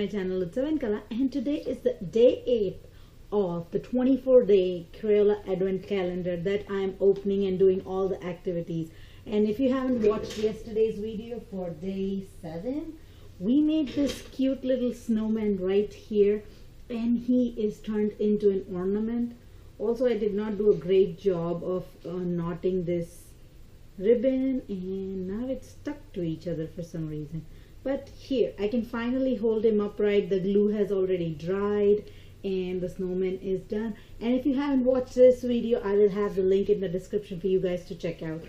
my channel Utsav, and today is the day 8 of the 24-day Crayola Advent Calendar that I am opening and doing all the activities. And if you haven't watched yesterday's video for day 7, we made this cute little snowman right here, and he is turned into an ornament. Also, I did not do a great job of knotting this ribbon, and now it's stuck to each other for some reason. But here I can finally hold him upright. The glue has already dried and the snowman is done. And if you haven't watched this video, I will have the link in the description for you guys to check out.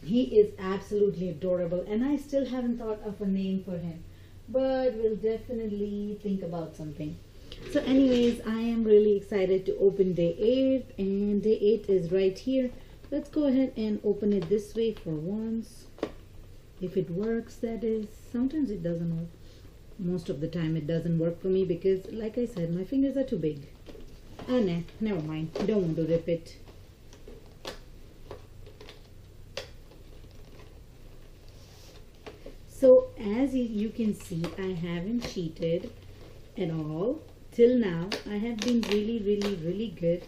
He is absolutely adorable, and I still haven't thought of a name for him, but we'll definitely think about something. So anyways, I am really excited to open day 8, and day 8 is right here. Let's go ahead and open it this way for once. If it works, that is. Sometimes it doesn't work. Most of the time it doesn't work for me because, like I said, my fingers are too big. Nah, never mind. Don't want to rip it. So as you can see, I haven't cheated at all. Till now, I have been really good.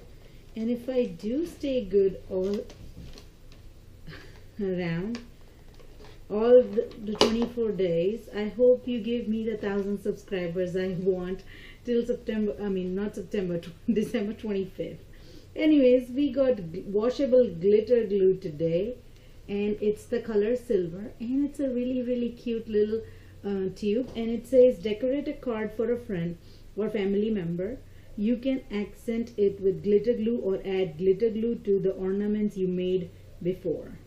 And if I do stay good all around, all the 24 days, I hope you give me the 1,000 subscribers I want till September, not September, December 25th. Anyways, we got washable glitter glue today, and it's the color silver, and it's a really cute little tube, and it says decorate a card for a friend or family member. You can accent it with glitter glue or add glitter glue to the ornaments you made before.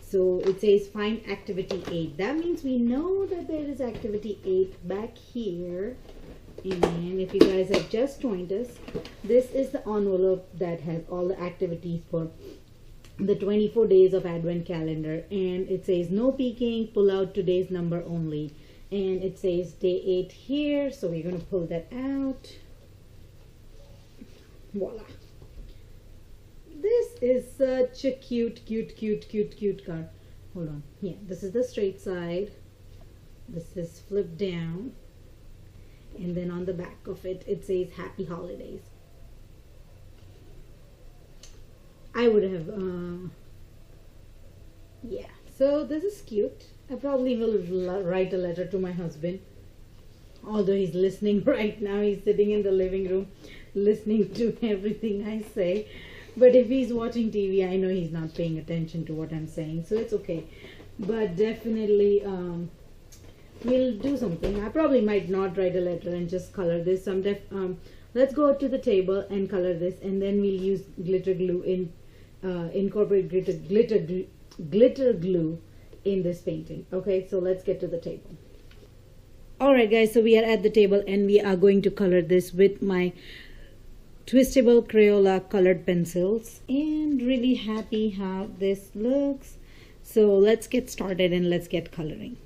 So it says find activity 8. That means we know that there is activity 8 back here. And if you guys have just joined us, this is the envelope that has all the activities for the 24 days of Advent Calendar. And it says no peeking, pull out today's number only. And it says day 8 here, so we're going to pull that out. Voila. This is such a cute card. Hold on. Yeah, this is the straight side. This is flipped down. And then on the back of it, it says Happy Holidays. I would have, yeah. So this is cute. I probably will write a letter to my husband. Although he's listening right now. He's sitting in the living room listening to everything I say. But if he's watching TV, I know he's not paying attention to what I'm saying, so it's okay. But definitely we'll do something. I probably might not write a letter and just color this. Let's go to the table and color this, and then we'll use glitter glue incorporate glitter glue in this painting. Okay, so let's get to the table. Alright guys, so we are at the table and we are going to color this with my twistable Crayola colored pencils, and really happy how this looks. So let's get started and let's get coloring.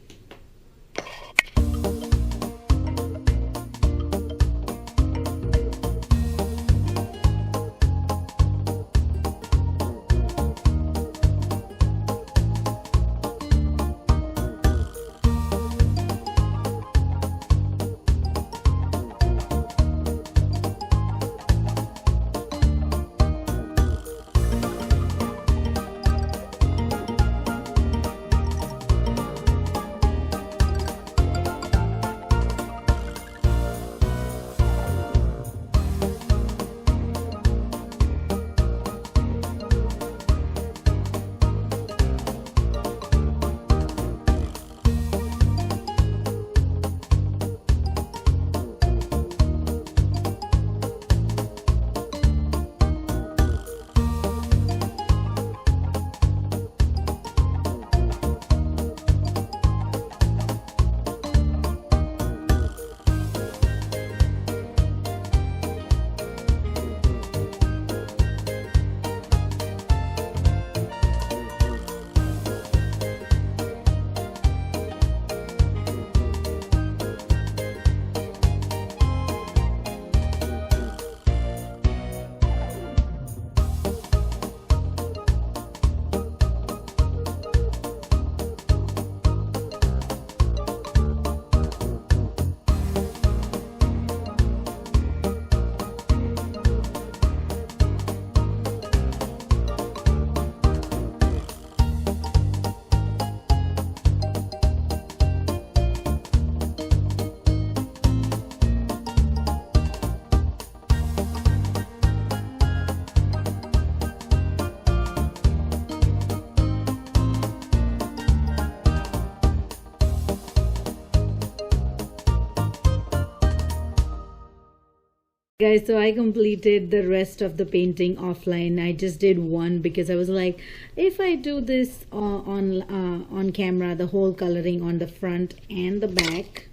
Guys, so I completed the rest of the painting offline. I just did one because I was like, if I do this on camera, the whole coloring on the front and the back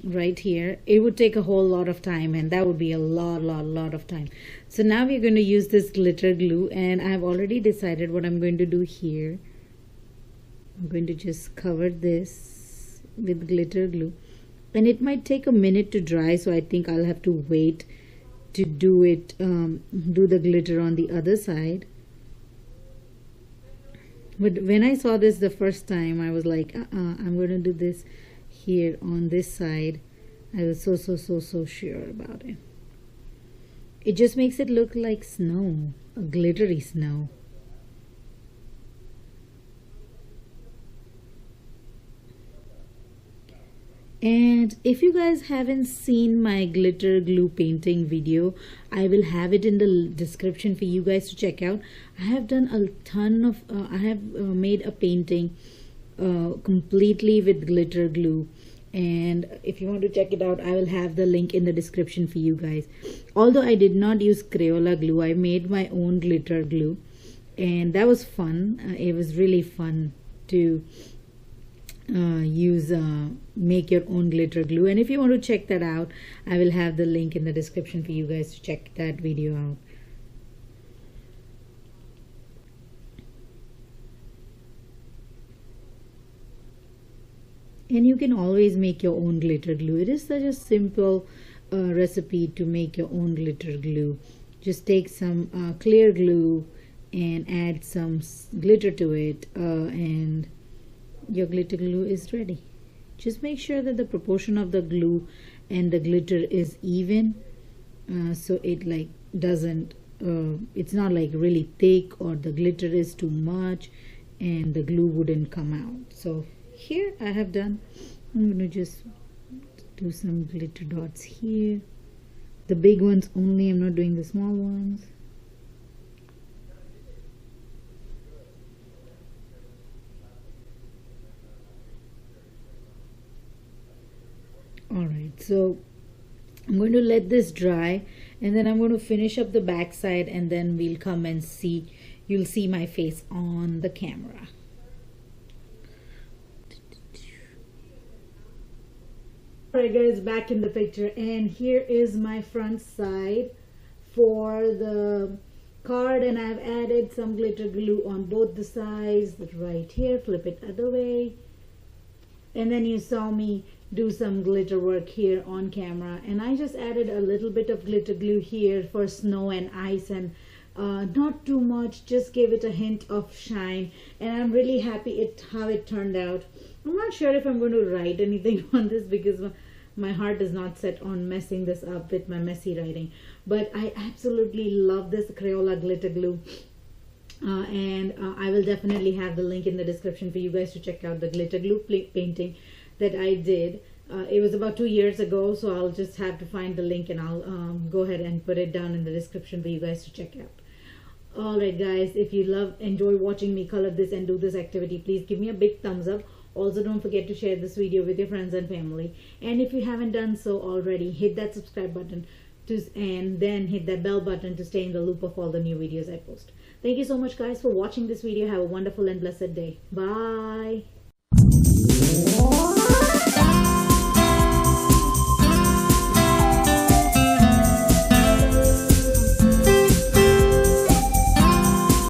right here, it would take a whole lot of time, and that would be a lot of time. So now we're going to use this glitter glue, and I've already decided what I'm going to do here. I'm going to just cover this with glitter glue, and it might take a minute to dry, so I think I'll have to wait to do it, do the glitter on the other side. But when I saw this the first time, I was like, I'm going to do this here on this side. I was so sure about it. It just makes it look like snow, a glittery snow. And if you guys haven't seen my glitter glue painting video, I will have it in the description for you guys to check out. I have done a ton of I have made a painting completely with glitter glue, and if you want to check it out, I will have the link in the description for you guys. Although I did not use Crayola glue, I made my own glitter glue, and that was fun. It was really fun to make your own glitter glue. And if you want to check that out, I will have the link in the description for you guys to check that video out. And you can always make your own glitter glue. It is such a simple recipe to make your own glitter glue. Just take some clear glue and add some glitter to it, and your glitter glue is ready. Just make sure that the proportion of the glue and the glitter is even, so it like doesn't it's not like really thick, or the glitter is too much and the glue wouldn't come out. So here I have done, I'm going to just do some glitter dots here, the big ones only, I'm not doing the small ones. Alright, so I'm going to let this dry, and then I'm going to finish up the back side, and then we'll come and see, you'll see my face on the camera. Alright guys, back in the picture, and here is my front side for the card, and I've added some glitter glue on both the sides, right here, flip it other way. And then you saw me do some glitter work here on camera, and I just added a little bit of glitter glue here for snow and ice, and not too much, just gave it a hint of shine, and I'm really happy how it turned out. I'm not sure if I'm going to write anything on this because my heart is not set on messing this up with my messy writing, but I absolutely love this Crayola glitter glue. And I will definitely have the link in the description for you guys to check out the glitter glue painting that I did. It was about 2 years ago, so I'll just have to find the link, and I'll go ahead and put it down in the description for you guys to check out. Alright guys, if you enjoy watching me color this and do this activity, please give me a big thumbs up. Also, don't forget to share this video with your friends and family, and if you haven't done so already, hit that subscribe button and then hit that bell button to stay in the loop of all the new videos I post. Thank you so much guys for watching this video. Have a wonderful and blessed day. Bye.